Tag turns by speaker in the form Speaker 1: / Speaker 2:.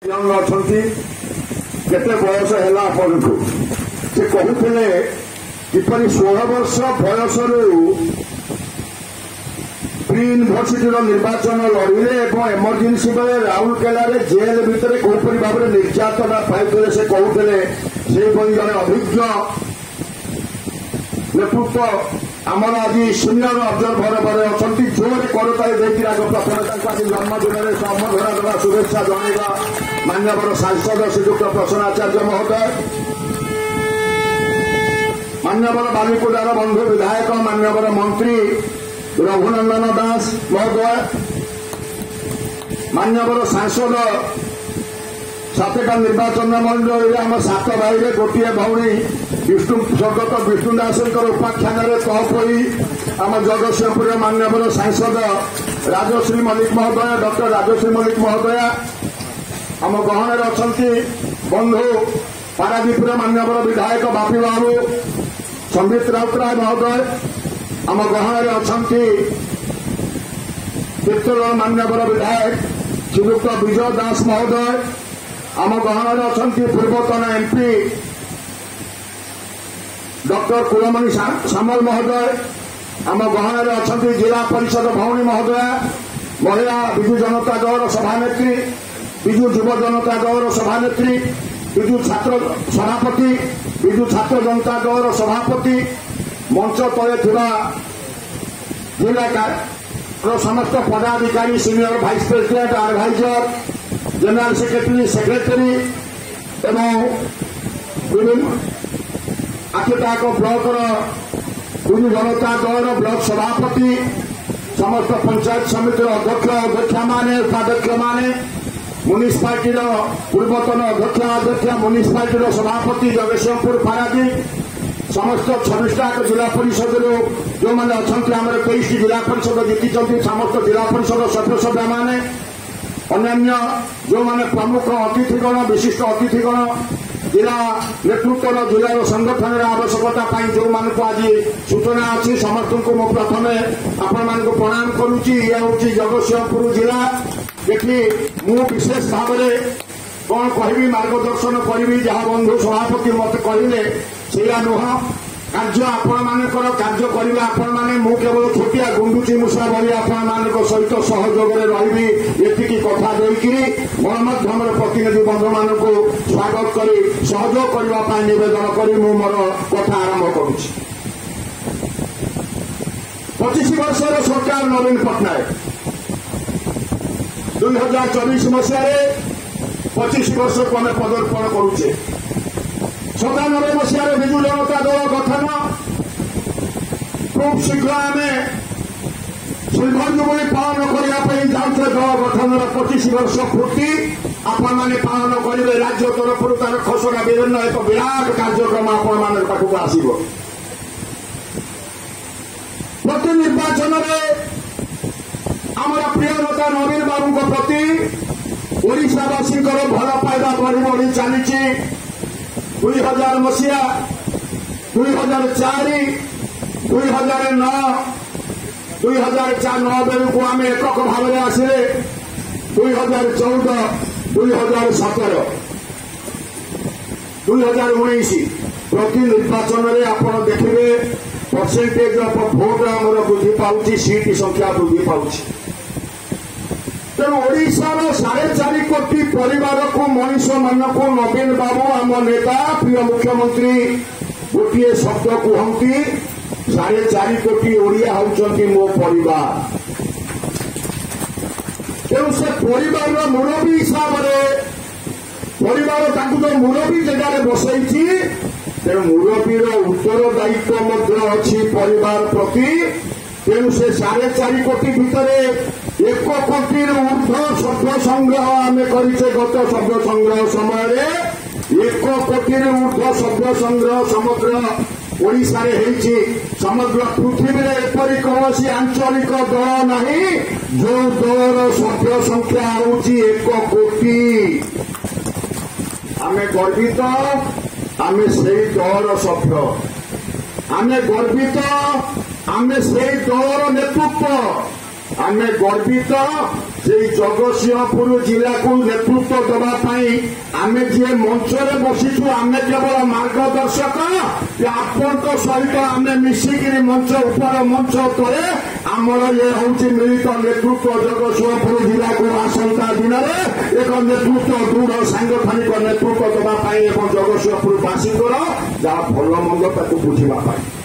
Speaker 1: ଅଛନ୍ତି କେତେ ବୟସ ହେଲା ଆପଣଙ୍କୁ ସେ କହୁଥିଲେ କିପରି 16 ବର୍ଷ ବୟସରୁ ପ୍ରି ୟୁନିଭର୍ସିଟିର ନିର୍ବାଚନ ଲଢ଼ିଲେ ଏବଂ ଏମର୍ଜେନ୍ସି ବେଳେ ରାଉରକେଲାରେ ଜେଲ୍ ଭିତରେ କୋଉପରି ଭାବରେ ନିର୍ଯାତନା ପାଇଥିଲେ ସେ କହୁଥିଲେ ସେହିଭଳି ଜଣେ ଅଭିଜ୍ଞ ନେତୃତ୍ୱ ଆମର ଆଜି ସିନିୟର ଅବଜରଭର ଭାବରେ ଅଛନ୍ତି ଜୋରରେ କରତାଳି ଦେଇକି ଆଗ ପ୍ରଥମେ ତାଙ୍କୁ ଆଜି ଜନ୍ମଦିନରେ ସମ୍ବର୍ଦ୍ଧନା ଦେବା ଶୁଭେଚ୍ଛା ଜଣାଇବା ମାନ୍ୟବର ସାଂସଦ ଶ୍ରୀଯୁକ୍ତ ପ୍ରସନ୍ନ ଆଚାର୍ଯ୍ୟ ମହୋଦୟ ମାନ୍ୟବର ବାଲିକୁଦାର ବନ୍ଧୁ ବିଧାୟକ ମାନ୍ୟବର ମନ୍ତ୍ରୀ ରଘୁନନ୍ଦନ ଦାସ ମହୋଦୟ ମାନ୍ୟବର ସାଂସଦ ସାତଟା ନିର୍ବାଚନ ମଣ୍ଡଳୀରେ ଆମ 7 ଭାଇରେ ଗୋଟିଏ ଭଉଣୀ ସ୍ୱର୍ଗତ ବିଷ୍ଣୁ ଦାସଙ୍କର ଉପାଖ୍ୟାନରେ ତହପ ହୋଇ ଆମ ଜଗତସିଂହପୁର ମାନ୍ୟବର ସାଂସଦ ରାଜଶ୍ରୀ ମଲ୍ଲିକ ମହୋଦୟ ଡକ୍ଟର ରାଜଶ୍ରୀ ମଲ୍ଲିକ ମହୋଦୟା ଆମ ଗହଣରେ ଅଛନ୍ତି ବନ୍ଧୁ ପାରାଦୀପର ମାନ୍ୟବର ବିଧାୟକ ବାପି ବାବୁ ସମ୍ବିତ ରାଉତରାୟ ମହୋଦୟ ଆମ ଗହଣରେ ଅଛନ୍ତି ଚିତ୍ତୋର ମାନ୍ୟବର ବିଧାୟକ ଶ୍ରୀଯୁକ୍ତ ବିଜୟ ଦାସ ମହୋଦୟ ଆମ ଗହଣରେ ଅଛନ୍ତି ପୂର୍ବତନ ଏମ୍ପି ଡକ୍ଟର କୁଳମଣି ସାମଲ ମହୋଦୟ ଆମ ଗହଣରେ ଅଛନ୍ତି ଜିଲ୍ଲା ପରିଷଦ ଭଉଣୀ ମହୋଦୟା ମହିଳା ବିଜୁ ଜନତା ଦଳର ସଭାନେତ୍ରୀ ବିଜୁ ଯୁବ ଜନତା ଦଳର ସଭାନେତ୍ରୀ ବିଜୁ ଛାତ୍ର ସଭାପତି ବିଜୁ ଛାତ୍ର ଜନତା ଦଳର ସଭାପତି ମଞ୍ଚ ତଳେ ଥିବା ଜିଲ୍ଲାର ସମସ୍ତ ପଦାଧିକାରୀ senior vice president adviser general secretary secretary ଏବଂ ଆଖିଟାକ ବ୍ଲକର ବିଜୁ ଜନତା ଦଳର ବ୍ଲକ ସଭାପତି ସମସ୍ତ ପଞ୍ଚାୟତ ସମିତିର ଅଧ୍ୟକ୍ଷ ଅଧ୍ୟକ୍ଷାମାନେ ଉପାଧ୍ୟକ୍ଷମାନେ ମ୍ୟୁନିସିପାଲିଟିର ପୂର୍ବତନ ଅଧ୍ୟକ୍ଷ ମ୍ୟୁନିସିପାଲିଟିର ସଭାପତି ଜଗତସିଂହପୁର ପାରାଦୀପ ସମସ୍ତ 26ଟା ଜିଲ୍ଲା ପରିଷଦରୁ ଯେଉଁମାନେ ଅଛନ୍ତି ଆମର 23ଟି ଜିଲ୍ଲା ପରିଷଦ ଜିତିଛନ୍ତି ସମସ୍ତ ଜିଲ୍ଲା ପରିଷଦ ସଦସ୍ୟମାନେ ଅନ୍ୟାନ୍ୟ ଯେଉଁମାନେ ପ୍ରମୁଖ ଅତିଥିଗଣ ବିଶିଷ୍ଟ ଅତିଥିଗଣ ଜିଲ୍ଲା ନେତୃତ୍ୱର ଜିଲ୍ଲାର ସଂଗଠନର ଆବଶ୍ୟକତା ପାଇଁ ଯେଉଁମାନଙ୍କୁ ଆଜି ସୂଚନା ଅଛି ସମସ୍ତଙ୍କୁ ମୁଁ ପ୍ରଥମେ ଆପଣମାନଙ୍କୁ ପ୍ରଣାମ କରୁଛି ଇଏ ହେଉଛି ଜଗତସିଂହପୁର ଜିଲ୍ଲା ଏଠି ମୁଁ ବିଶେଷ ଭାବରେ କ'ଣ କହିବି ମାର୍ଗଦର୍ଶନ କରିବି ଯାହା ବନ୍ଧୁ ସଭାପତି ମୋତେ କହିଲେ ସେଇଆ ନୁହଁ କାର୍ଯ୍ୟ ଆପଣମାନଙ୍କର କାର୍ଯ୍ୟ କରିବେ ଆପଣମାନେ ମୁଁ କେବଳ ଛୋଟିଆ ଗୁଣ୍ଡୁଚି ମୂଷା ଭଳି ଆପଣମାନଙ୍କ ସହିତ ସହଯୋଗରେ ରହିବି ଏତିକି କଥା ଦେଇକିରି ଗଣମାଧ୍ୟମର ପ୍ରତିନିଧି ବନ୍ଧୁମାନଙ୍କୁ ସ୍ୱାଗତ କରି ସହଯୋଗ କରିବା ପାଇଁ ନିବେଦନ କରି ମୁଁ ମୋର କଥା ଆରମ୍ଭ କରୁଛି 25 ବର୍ଷର ସରକାର ନବୀନ ପଟ୍ଟନାୟକ 2024 ମସିହାରେ 25 ବର୍ଷକୁ ଆମେ ପଦାର୍ପଣ କରୁଛେ 97 ମସିହାରେ ବିଜୁ ଜନତା ଦଳ ଗଠନ ଖୁବ୍ ଶୀଘ୍ର ଆମେ ସିଲଭର ଜୁବୁଲି ପାଳନ କରିବା ପାଇଁ ଯାଉଥିଲେ ଦଳ ଗଠନର 25 ବର୍ଷ ପୂର୍ତ୍ତି ଆପଣମାନେ ପାଳନ କରିବେ ରାଜ୍ୟ ତରଫରୁ ତାର ଖସଡ଼ା ବିଭିନ୍ନ ଏକ ବିରାଟ କାର୍ଯ୍ୟକ୍ରମ ଆପଣମାନଙ୍କ ପାଖକୁ ଆସିବ ପ୍ରତି ନିର୍ବାଚନରେ ଆମର ପ୍ରିୟ ନେତା ନବୀନ ବାବୁଙ୍କ ପ୍ରତି ଓଡ଼ିଶାବାସୀଙ୍କର ଭଲ ପାଇବା ବଢ଼ି ବଢ଼ି ଚାଲିଛି 2000 ମସିହା 2004 2009 2009 ବେଳକୁ ଆମେ ଏକକ ଭାବରେ ଆସିଲେ 2014 2017 2019 ପ୍ରତି ନିର୍ବାଚନରେ ଆପଣ ଦେଖିବେ ପରସେଣ୍ଟେଜ ଅଫ୍ ଭୋଟ ଆମର ବୃଦ୍ଧି ପାଉଛି ସିଟ୍ ସଂଖ୍ୟା ବୃଦ୍ଧି ପାଉଛି ତେଣୁ ଓଡ଼ିଶାର 4.5 କୋଟି ପରିବାରକୁ ମଣିଷମାନଙ୍କୁ ନବୀନ ବାବୁ ଆମ ନେତା ପ୍ରିୟ ମୁଖ୍ୟମନ୍ତ୍ରୀ ଗୋଟିଏ ଶବ୍ଦ କୁହନ୍ତି 4.5 କୋଟି ଓଡ଼ିଆ ହେଉଛନ୍ତି ମୋ ପରିବାର ତେଣୁ ସେ ପରିବାରର ମୁରବୀ ହିସାବରେ ପରିବାର ତାଙ୍କୁ ତ ମୁରବୀ ଜାଗାରେ ବସାଇଛି ତେଣୁ ମୁରବୀର ଉତ୍ତରଦାୟିତ୍ୱ ମଧ୍ୟ ଅଛି ପରିବାର ପ୍ରତି ତେଣୁ ସେ 4.5 କୋଟି ଭିତରେ 1 କୋଟିରୁ ଉର୍ଦ୍ଧ୍ୱ ସଭ୍ୟ ସଂଗ୍ରହ ଆମେ କରିଛେ ଗତ ସଭ୍ୟ ସଂଗ୍ରହ ସମୟରେ 1 କୋଟିରୁ ଉର୍ଦ୍ଧ୍ୱ ସଭ୍ୟ ସଂଗ୍ରହ ସମଗ୍ର ଓଡ଼ିଶାରେ ହେଇଛି ସମଗ୍ର ପୃଥିବୀରେ ଏପରି କୌଣସି ଆଞ୍ଚଳିକ ଦଳ ନାହିଁ ଯେଉଁ ଦଳର ସଭ୍ୟ ସଂଖ୍ୟା ହେଉଛି 1 କୋଟି ଆମେ ଗର୍ବିତ ଆମେ ସେଇ ଦଳର ସଭ୍ୟ ଆମେ ଗର୍ବିତ ଆମେ ସେଇ ଦଳର ନେତୃତ୍ୱ ଆମେ ଗର୍ବିତ ସେଇ ଜଗତସିଂହପୁର ଜିଲ୍ଲାକୁ ନେତୃତ୍ୱ ଦେବା ପାଇଁ आमे जी मंचरे बसीचु आमे केवल मार्गदर्शक आपण सहित आमे मिसिकी मंच उपर मंच तले आमर ये हूँ मिलित नेतृत्व जगतसिंहपुर जिला को आसंता दिन में एक नेतृत्व दृढ़ सांगठनिक नेतृत्व देवाई जगतसिंहपुरवासी जहाँ भल मंद बुझा।